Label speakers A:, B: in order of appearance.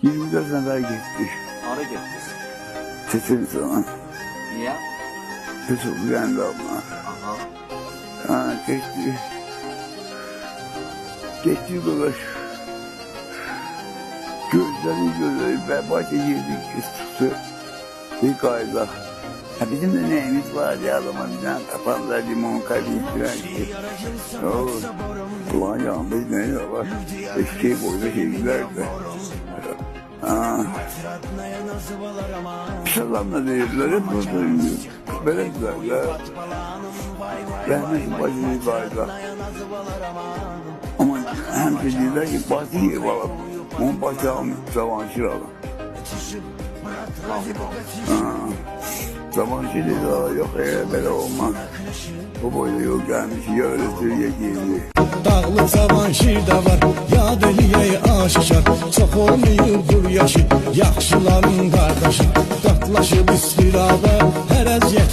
A: 24 nefer gitti.
B: Hara getdi?
A: Seçim sana.
B: Niyə?
A: Kötü uyandı ama.
B: Aha.
A: Ha, geçti. Geçti dolaş. Gözleri berbat yedik tuttu. Bir kayda. Ha, bizim de neyimiz var ya adama bizden kapanlar limon kaybettiler ki. Ulan yalnız ne var? Eski boyda şeylerdi. Selamla değiller hep buradayım. Böyle güzeller. Rahmetin bacını kayda. Ama hem de diyorlar ki batı iyi balık. Onun başı almış, zamanşır alın. Zamanşır dedi, yok böyle olmaz. Bu boyda yok gelmiş, ya öğretir ya giydi.
C: Dağlı Cavanşir da var, yad eliyey aşikar. Çox olmayıbdır yaşı, yaxşıların qardaşı. Qatlaşıb istirabə, hər əziyyət